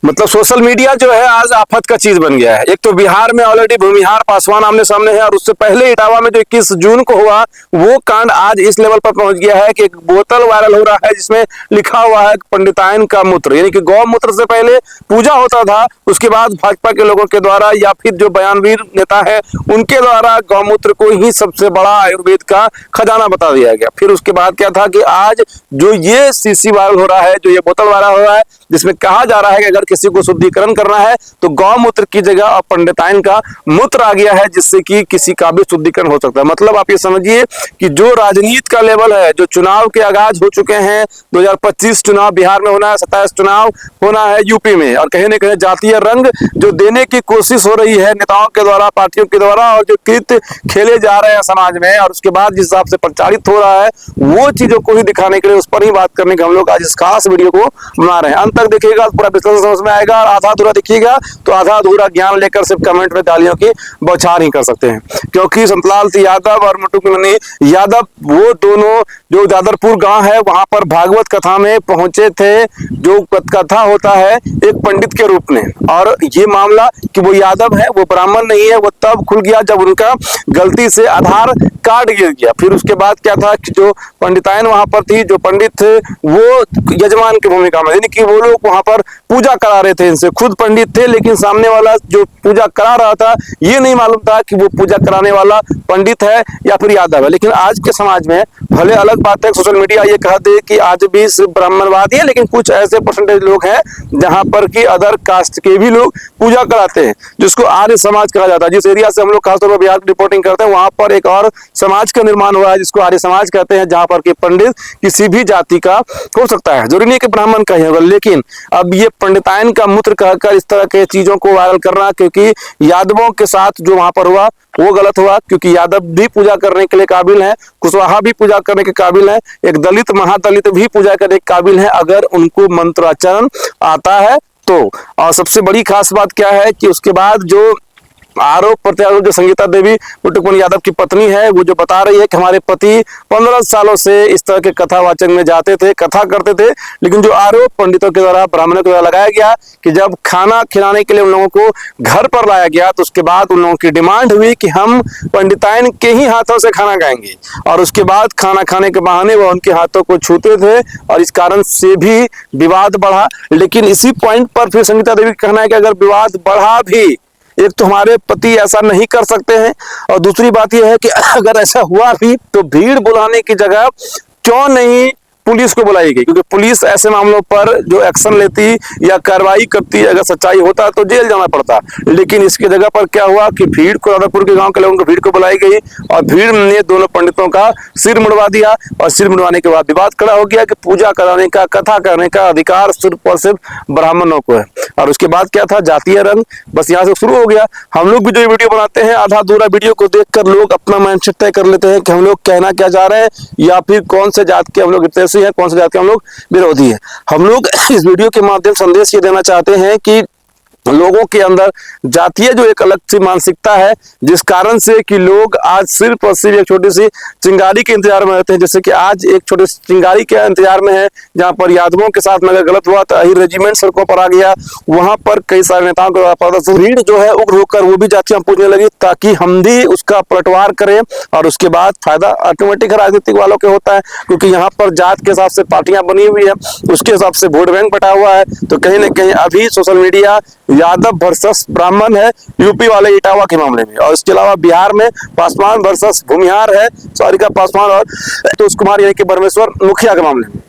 मतलब social media जो है आज आफत का चीज बन गया है। एक तो बिहार में ऑलरेडी भूमिहार पासवान आमने सामने है, और उससे पहले इटावा में जो 21 जून को हुआ वो कांड आज इस लेवल पर पहुंच गया है कि एक बोतल वायरल हो रहा है जिसमें लिखा हुआ है पंडिताइन का मूत्र, यानी कि गौमूत्र से पहले पूजा होता था, उसके बाद भाजपा के लोगों के द्वारा या फिर जो बयानवीर नेता है उनके द्वारा गौमूत्र को ही सबसे बड़ा आयुर्वेद का खजाना बता दिया गया। फिर उसके बाद क्या था कि आज जो ये सीसी वायरल हो रहा है, जो ये बोतल वायरल हो रहा है, जिसमें कहा जा रहा है कि अगर किसी को शुद्धिकरण करना है तो गौमूत्र की जगह अब पंडिताइन का मूत्र आ गया है, जिससे कि किसी का भी शुद्धिकरण हो सकता है। मतलब आप ये समझिए कि जो राजनीति का लेवल है, जो चुनाव के आगाज हो चुके हैं, 2025 चुनाव बिहार में होना है, 27 चुनाव होना है यूपी में, और कहीं न कहीं जातीय रंग जो देने की कोशिश हो रही है नेताओं के द्वारा, पार्टियों के द्वारा, और जो कृत्य खेले जा रहे हैं समाज में, और उसके बाद जिस हिसाब से प्रचारित हो रहा है वो चीजों को ही दिखाने के लिए, उस पर ही बात करने के हम लोग आज इस खास वीडियो को बना रहे हैं। अंत तक देखिएगा तो पूरा विश्लेषण समझ में आएगा, और आधा अधूरा देखिएगा तो आधा अधूरा ज्ञान लेकर सिर्फ कमेंट में गालियों की बौछार ही कर सकते हैं। क्योंकि संतलाल यादव और मुटुकमणि यादव वो दोनों जो दादरपुर गांव है वहां पर भागवत कथा में पहुंचे थे, जो कथा होता है एक पंडित के रूप में, और ये मामला कि वो यादव है, वो ब्राह्मण नहीं है, वो तब खुल गया जब उनका गलती से आधार कार्ड गिर गया। फिर उसके बाद क्या था कि जो पंडिताइन वहां पर थी, जो पंडित थे वो यजमान की भूमिका में, यानी कि वो लोग वहां पर पूजा करा रहे थे इनसे, खुद पंडित थे लेकिन सामने वाला जो पूजा करा रहा था ये नहीं मालूम था कि वो पूजा कराने वाला पंडित है या फिर यादव है। लेकिन आज के समाज में भले अलग बात है, सोशल मीडिया ये कह दे कि आज भी सिर्फ ब्राह्मणवादी है, लेकिन कुछ ऐसे परसेंटेज लोग हैं जहां पर कि अदर कास्ट के भी लोग पूजा कराते हैं, जिसको आर्य समाज कहा जाता है। जिस एरिया से हम लोग खासतौर पर बिहार की रिपोर्टिंग करते हैं वहां पर एक और समाज का निर्माण हुआ है जिसको आर्य समाज कहते हैं, जहां पर कि पंडित किसी भी जाति का हो सकता है, जरूरी नहीं कि ब्राह्मण का ही होगा। लेकिन अब ये पंडिताइन का मूत्र कहकर इस तरह के चीजों को वायरल करना, क्योंकि यादवों के साथ जो वहां पर हुआ वो गलत हुआ, क्योंकि यादव भी पूजा करने के लिए काबिल है, कुशवाहा भी पूजा करने के काबिल है, एक दलित महादलित भी पूजा करने के काबिल है अगर उनको मंत्राचरण आता है तो। और सबसे बड़ी खास बात क्या है कि उसके बाद जो आरोप प्रत्यारोप जो संगीता देवी मुटुकमणि यादव की पत्नी है वो जो बता रही है कि हमारे पति 15 सालों से इस तरह के कथावाचक में जाते थे, कथा करते थे, लेकिन जो आरोप पंडितों के द्वारा, ब्राह्मणों के द्वारा लगाया गया कि जब खाना खिलाने के लिए उन लोगों को घर पर लाया गया तो उसके बाद उन लोगों की डिमांड हुई कि हम पंडिताइन के ही हाथों से खाना खाएंगे, और उसके बाद खाना खाने के बहाने वो उनके हाथों को छूते थे, और इस कारण से भी विवाद बढ़ा। लेकिन इसी पॉइंट पर फिर संगीता देवी का कहना है कि अगर विवाद बढ़ा भी, एक तो हमारे पति ऐसा नहीं कर सकते हैं, और दूसरी बात यह है कि अगर ऐसा हुआ भी तो भीड़ बुलाने की जगह क्यों नहीं पुलिस को बुलाई गई, क्योंकि पुलिस ऐसे मामलों पर जो एक्शन लेती या कार्रवाई करती, अगर सच्चाई होता तो जेल जाना पड़ता। लेकिन इसकी जगह पर क्या हुआ कि भीड़ को, दादरपुर के गांव के लोगों को भीड़ को बुलाई गई, और भीड़ ने दोनों पंडितों का सिर मुड़वा दिया, और सिर मुड़वाने के बाद विवाद खड़ा हो गया कि पूजा कराने का, कथा करने का अधिकार सिर्फ और सिर्फ ब्राह्मणों को है। और उसके बाद क्या था, जातीय रंग बस यहाँ से शुरू हो गया। हम लोग भी जो वीडियो बनाते हैं आधा अधूरा वीडियो को देखकर लोग अपना माइंडसेट तय कर लेते हैं कि हम लोग कहना क्या चाह रहे हैं, या फिर कौन से जात के हम लोग हितैषी है, कौन से जात के हम लोग विरोधी है। हम लोग इस वीडियो के माध्यम से संदेश ये देना चाहते हैं कि लोगों के अंदर जातीय जो एक अलग सी मानसिकता है, जिस कारण से कि लोग आज सिर्फ और सिर्फ एक छोटी सी चिंगारी के इंतजार में रहते हैं। जैसे कि आज एक छोटी सी चिंगारी के इंतजार में है, जहां पर यादवों के साथ में अगर गलत हुआ तो अहिर रेजिमेंट सड़कों पर आ गया, वहां पर कई सारे नेताओं के प्रदर्शन, भीड़ जो है उग्र होकर वो भी जातियां पूछने लगी ताकि हम भी उसका पलटवार करें, और उसके बाद फायदा ऑटोमेटिक राजनीतिक वालों के होता है, क्योंकि यहाँ पर जात के हिसाब से पार्टियां बनी हुई है, उसके हिसाब से वोट बैंक बटा हुआ है। तो कहीं ना कहीं अभी सोशल मीडिया यादव वर्सेस ब्राह्मण है यूपी वाले इटावा के मामले में, और इसके अलावा बिहार में पासवान वर्सेस भूमिहार है, सारिका पासवान और तोष कुमार यानी कि परमेश्वर मुखिया के मामले में।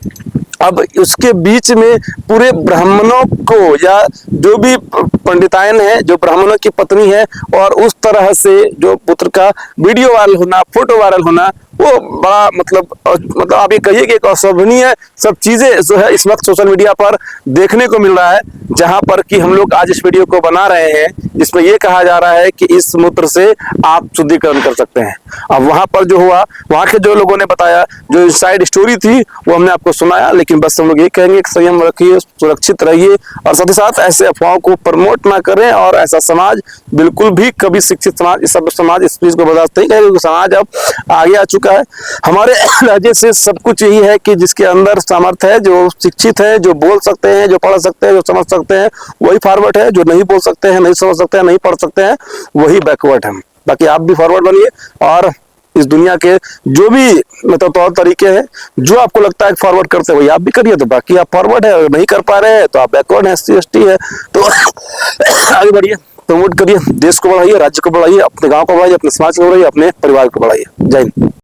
अब उसके बीच में पूरे ब्राह्मणों को, या जो भी पंडिताइन है, जो ब्राह्मणों की पत्नी है, और उस तरह से जो पुत्र का वीडियो वायरल होना, फोटो वायरल होना, वो बड़ा मतलब आप ये कहिए कि एक अशोभनीय सब चीजें जो है इस वक्त सोशल मीडिया पर देखने को मिल रहा है, जहां पर कि हम लोग आज इस वीडियो को बना रहे हैं जिसमें ये कहा जा रहा है कि इस मूत्र से आप शुद्धिकरण कर सकते हैं। अब वहां पर जो हुआ, वहां के जो लोगों ने बताया, जो इनसाइड स्टोरी थी वो हमने आपको सुनाया, लेकिन बस हम लोग ये कहेंगे कि संयम रखिए, सुरक्षित रहिए, और साथ ही साथ ऐसे अफवाहों को प्रमोट ना करें। और ऐसा समाज बिल्कुल भी कभी शिक्षित समाज, इस सब समाज इस चीज को बर्दाश्त नहीं करेगा, क्योंकि समाज अब आगे आ चुका लगता है हमारे लहजे से सब कुछ यही है कि जिसके अंदर सामर्थ्य है, जो शिक्षित है, जो बोल सकते हैं, जो पढ़ सकते हैं, जो समझ सकते हैं, वही फॉरवर्ड है। जो नहीं बोल सकते हैं, नहीं समझ सकते हैं, नहीं पढ़ सकते हैं, वही बैकवर्ड है। बाकी आप भी फॉरवर्ड बनिए और इस दुनिया के जो भी मतलब तौर तरीके हैं, जो आपको लगता है फॉरवर्ड करते हैं वही आप भी करिए। तो बाकी आप फॉरवर्ड है, अगर नहीं कर पा रहे हैं तो आप बैकवर्ड है, SC ST है, तो आगे बढ़िए, प्रमोट करिए, देश को बढ़ाइए, राज्य को बढ़ाइए, अपने गांव को बढ़ाइए, अपने समाज को बढ़ाइए, अपने परिवार को बढ़ाइए। जय हिंद।